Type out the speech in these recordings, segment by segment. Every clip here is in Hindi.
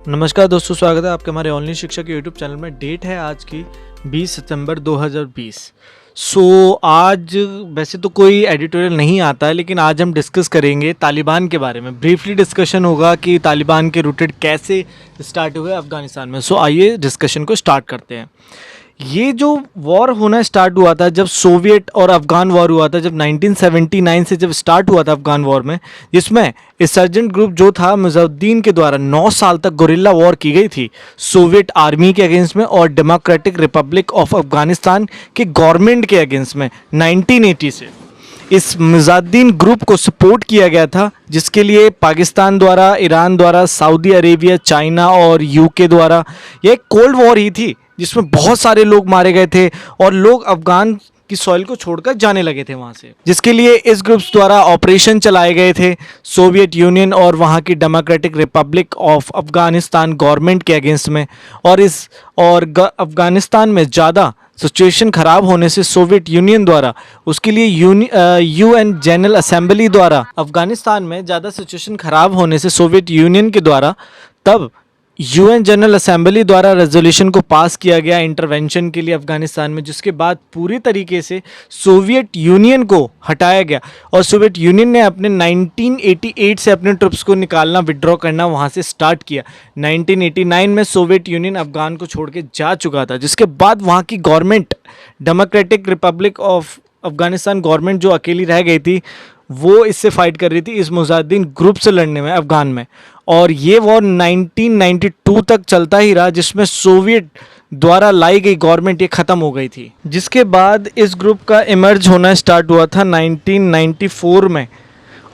नमस्कार दोस्तों, स्वागत है आपके हमारे ऑनलाइन शिक्षा के यूट्यूब चैनल में। डेट है आज की 20 सितंबर 2020। आज वैसे तो कोई एडिटोरियल नहीं आता है, लेकिन आज हम डिस्कस करेंगे तालिबान के बारे में। ब्रीफली डिस्कशन होगा कि तालिबान के रूटेड कैसे स्टार्ट हुए अफ़गानिस्तान में। आइए डिस्कशन को स्टार्ट करते हैं। ये जो वॉर होना स्टार्ट हुआ था, जब सोवियत और अफ़गान वॉर हुआ था, जब 1979 से जब स्टार्ट हुआ था अफ़गान वॉर में, जिसमें इंसर्जेंट ग्रुप जो था मुजाहिदीन के द्वारा 9 साल तक गुरिल्ला वॉर की गई थी सोवियत आर्मी के अगेंस्ट में और डेमोक्रेटिक रिपब्लिक ऑफ अफ़गानिस्तान के गवर्नमेंट के अगेंस्ट में 1980 से इस मुजाहिदीन ग्रुप को सपोर्ट किया गया था, जिसके लिए पाकिस्तान द्वारा, ईरान द्वारा, सऊदी अरेबिया, चाइना और यूके द्वारा यह एक कोल्ड वॉर ही थी, जिसमें बहुत सारे लोग मारे गए थे और लोग अफ़गान की सॉइल को छोड़कर जाने लगे थे वहाँ से, जिसके लिए इस ग्रुप्स द्वारा ऑपरेशन चलाए गए थे सोवियत यूनियन और वहाँ की democratic Republic of Afghanistan government के अगेंस्ट में। और अफ़गानिस्तान में ज़्यादा सिचुएशन ख़राब होने से सोवियत यूनियन द्वारा उसके लिए यूएन जनरल असेंबली द्वारा अफ़गानिस्तान में ज़्यादा सिचुएशन ख़राब होने से सोवियत यूनियन के द्वारा तब यूएन जनरल असेंबली द्वारा रेजोल्यूशन को पास किया गया इंटरवेंशन के लिए अफ़गानिस्तान में, जिसके बाद पूरी तरीके से सोवियत यूनियन को हटाया गया और सोवियत यूनियन ने अपने 1988 से अपने ट्रुप्स को निकालना, विड्रॉ करना वहाँ से स्टार्ट किया। 1989 में सोवियत यूनियन अफ़गान को छोड़ के जा चुका था, जिसके बाद वहाँ की government democratic Republic of Afghanistan government जो अकेली रह गई थी, वो इससे फाइट कर रही थी इस मुजाहिदीन ग्रुप से लड़ने में अफ़गान में। और ये वॉर 1992 तक चलता ही रहा, जिसमें सोवियत द्वारा लाई गई गवर्नमेंट ये ख़त्म हो गई थी। जिसके बाद इस ग्रुप का इमर्ज होना स्टार्ट हुआ था 1994 में।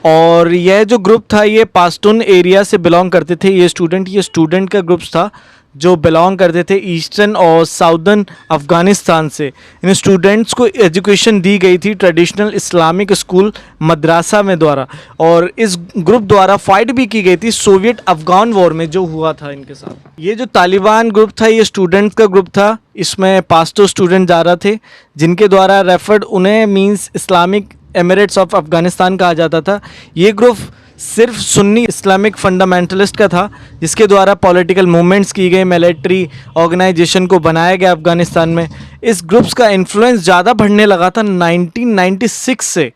और यह जो ग्रुप था ये पाश्तून एरिया से बिलोंग करते थे। ये स्टूडेंट का ग्रुप्स था जो बिलोंग करते थे ईस्टर्न और साउदर्न अफ़गानिस्तान से। इन स्टूडेंट्स को एजुकेशन दी गई थी ट्रेडिशनल इस्लामिक स्कूल मदरसा में द्वारा, और इस ग्रुप द्वारा फाइट भी की गई थी सोवियत अफ़गान वॉर में जो हुआ था इनके साथ। ये जो तालिबान ग्रुप था ये स्टूडेंट्स का ग्रुप था। इसमें पाश्तो स्टूडेंट जा रहे थे, जिनके द्वारा रेफर्ड उन्हें means Islamic Emirates of Afghanistan कहा जाता था। ये ग्रुप सिर्फ सुन्नी इस्लामिक फंडामेंटलिस्ट का था, जिसके द्वारा पॉलिटिकल मूवमेंट्स की गई, मिलिट्री ऑर्गेनाइजेशन को बनाया गया अफ़गानिस्तान में। इस ग्रुप्स का इन्फ्लुएंस ज़्यादा बढ़ने लगा था 1996 से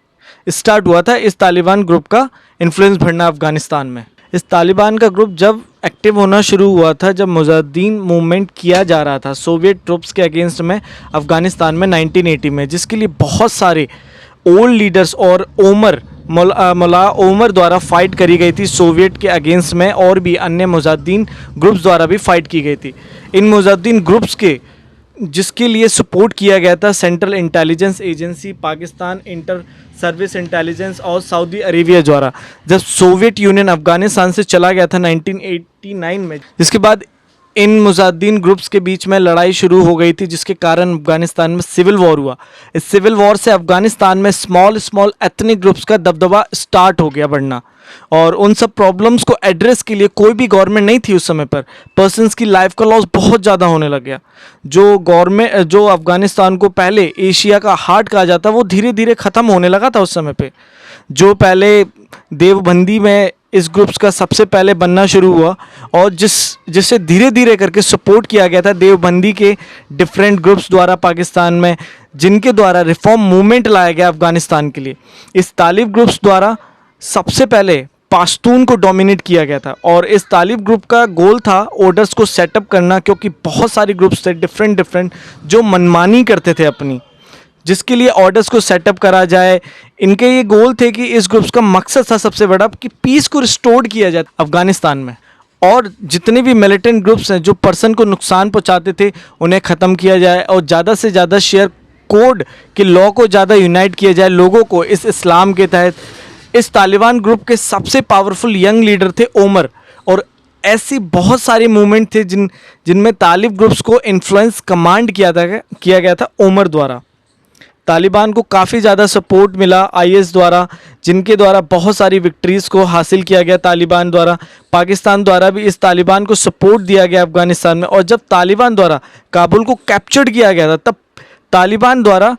स्टार्ट हुआ था इस तालिबान ग्रुप का इन्फ्लुएंस बढ़ना अफ़गानिस्तान में। इस तालिबान का ग्रुप जब एक्टिव होना शुरू हुआ था, जब मुजाहिदीन मूवमेंट किया जा रहा था सोवियत ट्रुप्स के अगेंस्ट में अफ़गानिस्तान में 1980 में, जिसके लिए बहुत सारे ओल्ड लीडर्स और मुल्ला ओमर द्वारा फाइट करी गई थी सोवियत के अगेंस्ट में, और भी अन्य मुजाहिदीन ग्रुप्स द्वारा भी फाइट की गई थी। इन मुजाहिदीन ग्रुप्स के जिसके लिए सपोर्ट किया गया था central intelligence agency, Pakistan inter service intelligence और सऊदी अरेबिया द्वारा, जब सोवियत यूनियन अफ़गानिस्तान से चला गया था 1989 में। जिसके बाद इन मुजाहिदीन ग्रुप्स के बीच में लड़ाई शुरू हो गई थी, जिसके कारण अफ़गानिस्तान में सिविल वॉर हुआ। इस सिविल वॉर से अफ़गानिस्तान में स्मॉल एथनिक ग्रुप्स का दबदबा स्टार्ट हो गया बढ़ना, और उन सब प्रॉब्लम्स को एड्रेस के लिए कोई भी गवर्नमेंट नहीं थी उस समय पर। पर्सन्स की लाइफ का लॉस बहुत ज़्यादा होने लग गया। जो अफ़गानिस्तान को पहले एशिया का हार्ट कहा जाता, वो धीरे धीरे ख़त्म होने लगा था उस समय पे। जो पहले देवबंदी में इस ग्रुप्स का सबसे पहले बनना शुरू हुआ, और जिससे धीरे धीरे करके सपोर्ट किया गया था देवबंदी के डिफरेंट ग्रुप्स द्वारा पाकिस्तान में, जिनके द्वारा रिफॉर्म मूवमेंट लाया गया अफ़गानिस्तान के लिए। इस तालिब ग्रुप्स द्वारा सबसे पहले पाश्तून को डोमिनेट किया गया था, और इस तालिब ग्रुप का गोल था ऑर्डर्स को सेटअप करना, क्योंकि बहुत सारे ग्रुप्स थे डिफरेंट जो मनमानी करते थे अपनी, जिसके लिए ऑर्डर्स को सेटअप करा जाए। इनके ये गोल थे कि इस ग्रुप्स का मकसद था सबसे बड़ा कि पीस को रिस्टोर किया जाए अफ़गानिस्तान में, और जितने भी मिलिटेंट ग्रुप्स हैं जो पर्सन को नुकसान पहुंचाते थे उन्हें ख़त्म किया जाए, और ज़्यादा से ज़्यादा शेयर कोड के लॉ को ज़्यादा यूनाइट किया जाए लोगों को इस इस्लाम के तहत। इस तालिबान ग्रुप के सबसे पावरफुल यंग लीडर थे ओमर, और ऐसी बहुत सारी मूवमेंट थे जिनमें तालिब ग्रुप्स को इन्फ्लुएंस कमांड किया गया था ओमर द्वारा। तालिबान को काफ़ी ज़्यादा सपोर्ट मिला आईएस द्वारा, जिनके द्वारा बहुत सारी विक्ट्रीज़ को हासिल किया गया तालिबान द्वारा। पाकिस्तान द्वारा भी इस तालिबान को सपोर्ट दिया गया अफ़गानिस्तान में, और जब तालिबान द्वारा काबुल को कैप्चर्ड किया गया था, तब तालिबान द्वारा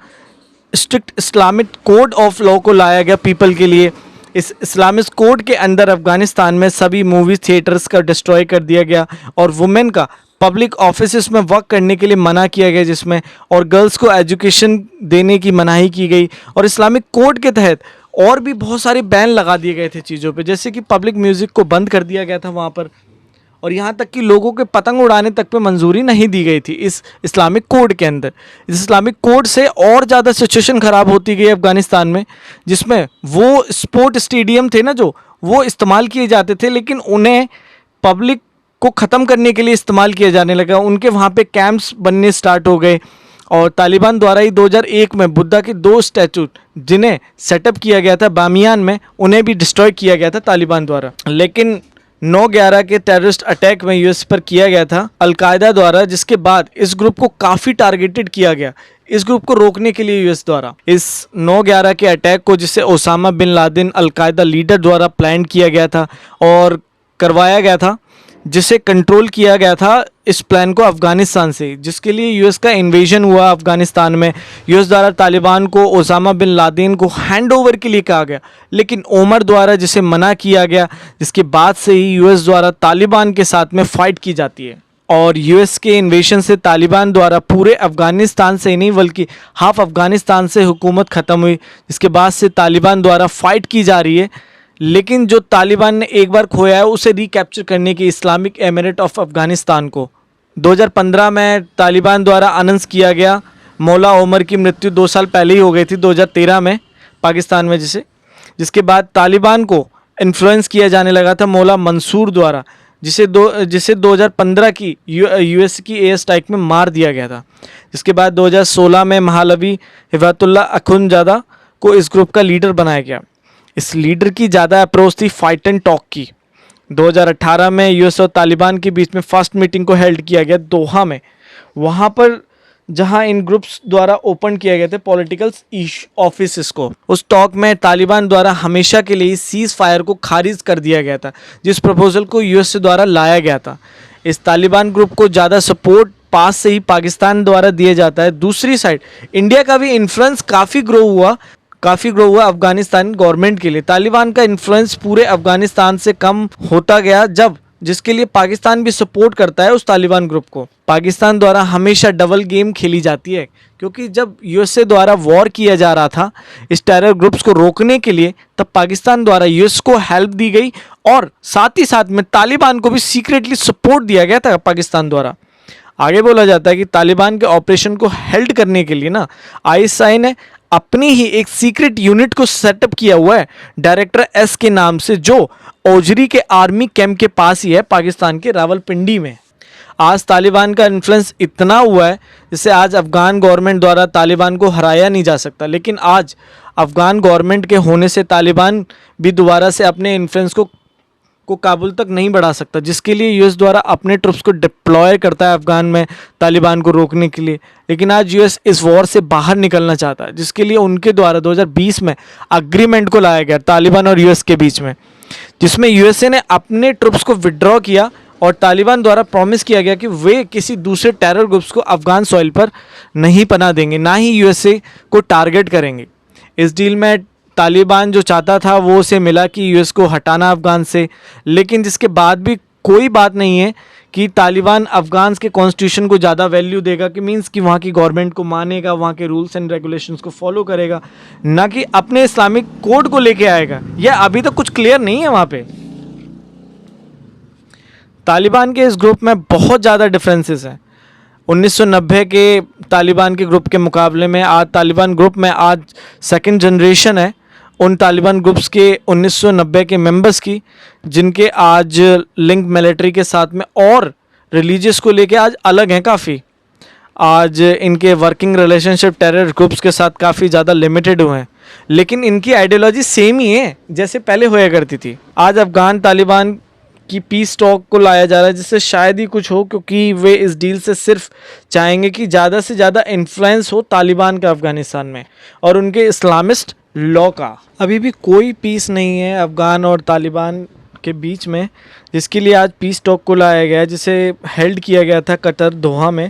strict Islamic code of law को लाया गया पीपल के लिए। इस इस्लामिस्ट कोड के अंदर अफ़गानिस्तान में सभी मूवी थिएटर्स का डिस्ट्रॉय कर दिया गया और वुमेन का पब्लिक ऑफिस में वर्क करने के लिए मना किया गया, जिसमें और गर्ल्स को एजुकेशन देने की मनाही की गई। और इस्लामिक कोड के तहत और भी बहुत सारे बैन लगा दिए गए थे चीज़ों पे, जैसे कि पब्लिक म्यूज़िक को बंद कर दिया गया था वहाँ पर, और यहाँ तक कि लोगों के पतंग उड़ाने तक पे मंजूरी नहीं दी गई थी इस इस्लामिक कोड के अंदर। इस इस्लामिक कोड से और ज़्यादा सिचुएशन ख़राब होती गई अफ़गानिस्तान में, जिसमें वो स्पोर्ट स्टेडियम थे ना जो वो इस्तेमाल किए जाते थे, लेकिन उन्हें पब्लिक को ख़त्म करने के लिए इस्तेमाल किया जाने लगा। उनके वहाँ पे कैंप्स बनने स्टार्ट हो गए और तालिबान द्वारा ही 2001 में बुद्धा के 2 स्टैचू जिन्हें सेटअप किया गया था बामियान में, उन्हें भी डिस्ट्रॉय किया गया था तालिबान द्वारा। लेकिन 9/11 के टेररिस्ट अटैक में यूएस पर किया गया था अलकायदा द्वारा, जिसके बाद इस ग्रुप को काफ़ी टारगेटेड किया गया इस ग्रुप को रोकने के लिए यूएस द्वारा। इस 9/11 के अटैक को, जिसे Osama bin Laden Al Qaeda leader द्वारा प्लान किया गया था और करवाया गया था, जिसे कंट्रोल किया गया था इस प्लान को अफ़गानिस्तान से, जिसके लिए यूएस का इन्वेजन हुआ अफ़गानिस्तान में। यूएस द्वारा तालिबान को ओसामा बिन लादेन को हैंड ओवर के लिए कहा गया, लेकिन ओमर द्वारा जिसे मना किया गया, जिसके बाद से ही यूएस द्वारा तालिबान के साथ में फ़ाइट की जाती है। और यूएस के इन्वेशन से तालिबान द्वारा पूरे अफ़गानिस्तान से ही नहीं बल्कि हाफ अफ़गानिस्तान से हुकूमत ख़त्म हुई, जिसके बाद से तालिबान द्वारा फ़ाइट की जा रही है। लेकिन जो तालिबान ने एक बार खोया है उसे रिकैप्चर करने की इस्लामिक एमिरेट ऑफ अफ़गानिस्तान को 2015 में तालिबान द्वारा अनाउंस किया गया। मौला ओमर की मृत्यु 2 साल पहले ही हो गई थी 2013 में पाकिस्तान में, जिसके बाद तालिबान को इन्फ्लुएंस किया जाने लगा था मौला मंसूर द्वारा, जिसे 2015 की यूएस की एयर स्ट्राइक में मार दिया गया था। जिसके बाद 2016 में महालवी हिबातुल्लाह अखुंजादा को इस ग्रुप का लीडर बनाया गया। इस लीडर की ज़्यादा अप्रोच थी फाइट एंड टॉक की। 2018 में यूएस और तालिबान के बीच में फर्स्ट मीटिंग को हेल्ड किया गया दोहा में, वहाँ पर जहाँ इन ग्रुप्स द्वारा ओपन किए गए थे पॉलिटिकल ऑफिस को। उस टॉक में तालिबान द्वारा हमेशा के लिए सीज़ फायर को खारिज कर दिया गया था, जिस प्रपोजल को यूएस द्वारा लाया गया था। इस तालिबान ग्रुप को ज़्यादा सपोर्ट पास से ही पाकिस्तान द्वारा दिया जाता है। दूसरी साइड इंडिया का भी इन्फ्लुएंस काफ़ी ग्रो हुआ अफ़गानिस्तान गवर्नमेंट के लिए। तालिबान का इन्फ्लुएंस पूरे अफ़गानिस्तान से कम होता गया, जिसके लिए पाकिस्तान भी सपोर्ट करता है उस तालिबान ग्रुप को। पाकिस्तान द्वारा हमेशा डबल गेम खेली जाती है, क्योंकि जब यूएसए द्वारा वॉर किया जा रहा था इस टेरर ग्रुप्स को रोकने के लिए, तब पाकिस्तान द्वारा यूएस को हेल्प दी गई और साथ ही साथ में तालिबान को भी सीक्रेटली सपोर्ट दिया गया था पाकिस्तान द्वारा। आगे बोला जाता है कि तालिबान के ऑपरेशन को हेल्ड करने के लिए ना आईएसआई ने अपनी ही एक सीक्रेट यूनिट को सेटअप किया हुआ है डायरेक्टर एस के नाम से, जो ओजरी के आर्मी कैंप के पास ही है पाकिस्तान के रावलपिंडी में। आज तालिबान का इन्फ्लुएंस इतना हुआ है जिससे आज अफ़गान गवर्नमेंट द्वारा तालिबान को हराया नहीं जा सकता। लेकिन आज अफ़गान गवर्नमेंट के होने से तालिबान भी दोबारा से अपने इन्फ्लुएंस को काबुल तक नहीं बढ़ा सकता, जिसके लिए यूएस द्वारा अपने ट्रुप्स को डिप्लॉय करता है अफ़गान में तालिबान को रोकने के लिए। लेकिन आज यूएस इस वॉर से बाहर निकलना चाहता है, जिसके लिए उनके द्वारा 2020 में अग्रीमेंट को लाया गया तालिबान और यूएस के बीच में, जिसमें यूएसए ने अपने ट्रुप्स को विड्रॉ किया और तालिबान द्वारा प्रॉमिस किया गया कि वे किसी दूसरे टेरर ग्रुप्स को अफ़गान सॉइल पर नहीं पनाह देंगे, ना ही यूएसए को टारगेट करेंगे। इस डील में तालिबान जो चाहता था वो उसे मिला कि यूएस को हटाना अफ़गान से, लेकिन जिसके बाद भी कोई बात नहीं है कि तालिबान अफ़गान के कॉन्स्टिट्यूशन को ज़्यादा वैल्यू देगा, कि मींस कि वहाँ की गवर्नमेंट को मानेगा, वहाँ के रूल्स एंड रेगुलेशंस को फॉलो करेगा, ना कि अपने इस्लामिक कोड को लेके आएगा। यह अभी तक कुछ क्लियर नहीं है वहाँ पे। तालिबान के इस ग्रुप में बहुत ज़्यादा डिफरेंसेस हैं 1990 के तालिबान के ग्रुप के मुकाबले में। आज तालिबान ग्रुप में आज सेकंड जनरेशन है उन तालिबान ग्रुप्स के 1990 के मेंबर्स की, जिनके आज लिंक मिलिट्री के साथ में और रिलीजियस को लेके आज अलग हैं काफ़ी। आज इनके वर्किंग रिलेशनशिप टेरर ग्रुप्स के साथ काफ़ी ज़्यादा लिमिटेड हुए हैं, लेकिन इनकी आइडियोलॉजी सेम ही है जैसे पहले होया करती थी। आज अफ़गान तालिबान की पीस टॉक को लाया जा रहा है, जिससे शायद ही कुछ हो, क्योंकि वे इस डील से सिर्फ चाहेंगे कि ज़्यादा से ज़्यादा इन्फ्लुएंस हो तालिबान का अफ़गानिस्तान में और उनके इस्लामिस्ट लॉ का। अभी भी कोई पीस नहीं है अफ़गान और तालिबान के बीच में, जिसके लिए आज पीस टॉक को लाया गया, जिसे हेल्ड किया गया था कतर दोहा में।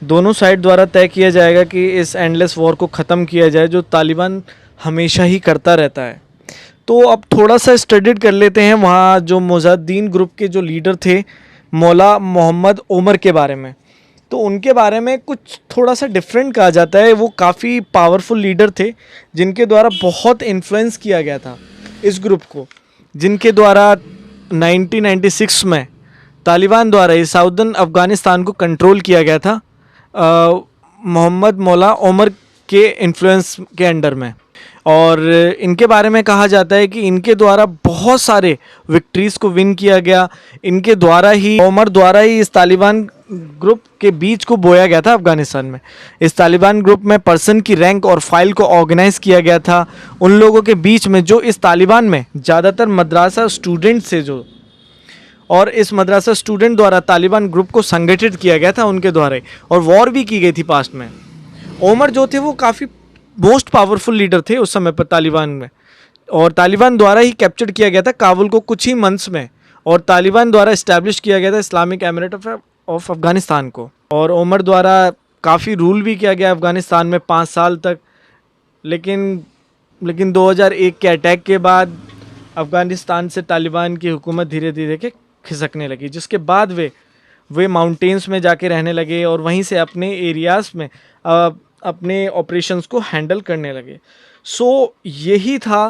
दोनों साइड द्वारा तय किया जाएगा कि इस एंडलेस वॉर को ख़त्म किया जाए, जो तालिबान हमेशा ही करता रहता है। तो अब थोड़ा सा स्टडीड कर लेते हैं वहाँ जो मुजाहिदीन ग्रुप के जो लीडर थे मौला मोहम्मद ओमर के बारे में। तो उनके बारे में कुछ थोड़ा सा डिफरेंट कहा जाता है। वो काफ़ी पावरफुल लीडर थे जिनके द्वारा बहुत इन्फ्लुएंस किया गया था इस ग्रुप को, जिनके द्वारा 1996 में तालिबान द्वारा इस साउदर्न अफ़गानिस्तान को कंट्रोल किया गया था मोहम्मद मौला ओमर के इन्फ्लुएंस के अंडर में। और इनके बारे में कहा जाता है कि इनके द्वारा बहुत सारे विक्ट्रीज़ को विन किया गया। इनके द्वारा ही, ओमर द्वारा ही इस तालिबान ग्रुप के बीच को बोया गया था अफ़गानिस्तान में। इस तालिबान ग्रुप में पर्सन की रैंक और फाइल को ऑर्गेनाइज़ किया गया था उन लोगों के बीच में जो इस तालिबान में ज़्यादातर मदरसा स्टूडेंट से जो, और इस मदरसा स्टूडेंट द्वारा तालिबान ग्रुप को संगठित किया गया था उनके द्वारा, और वॉर भी की गई थी पास्ट में। ओमर जो थे वो काफ़ी मोस्ट पावरफुल लीडर थे उस समय पर तालिबान में, और तालिबान द्वारा ही कैप्चर किया गया था काबुल को कुछ ही मंथ्स में, और तालिबान द्वारा इस्टेब्लिश किया गया था इस्लामिक एमिरेट ऑफ अफ़गानिस्तान को। और ओमर द्वारा काफ़ी रूल भी किया गया अफ़गानिस्तान में 5 साल तक। लेकिन 2001 के अटैक के बाद अफ़गानिस्तान से तालिबान की हुकूमत धीरे धीरे के खिसकने लगी, जिसके बाद वे माउंटेन्स में जाके रहने लगे और वहीं से अपने एरियाज़ में अपने ऑपरेशंस को हैंडल करने लगे। सो यही था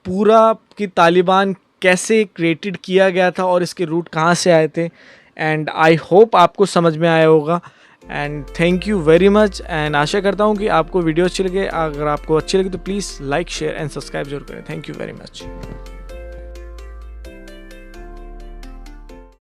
पूरा कि तालिबान कैसे क्रिएटेड किया गया था और इसके रूट कहाँ से आए थे। एंड आई होप आपको समझ में आया होगा। And thank you very much. And आशा करता हूँ कि आपको वीडियो अच्छी लगे। अगर आपको अच्छी लगी तो please like, share and subscribe जरूर करें। Thank you very much.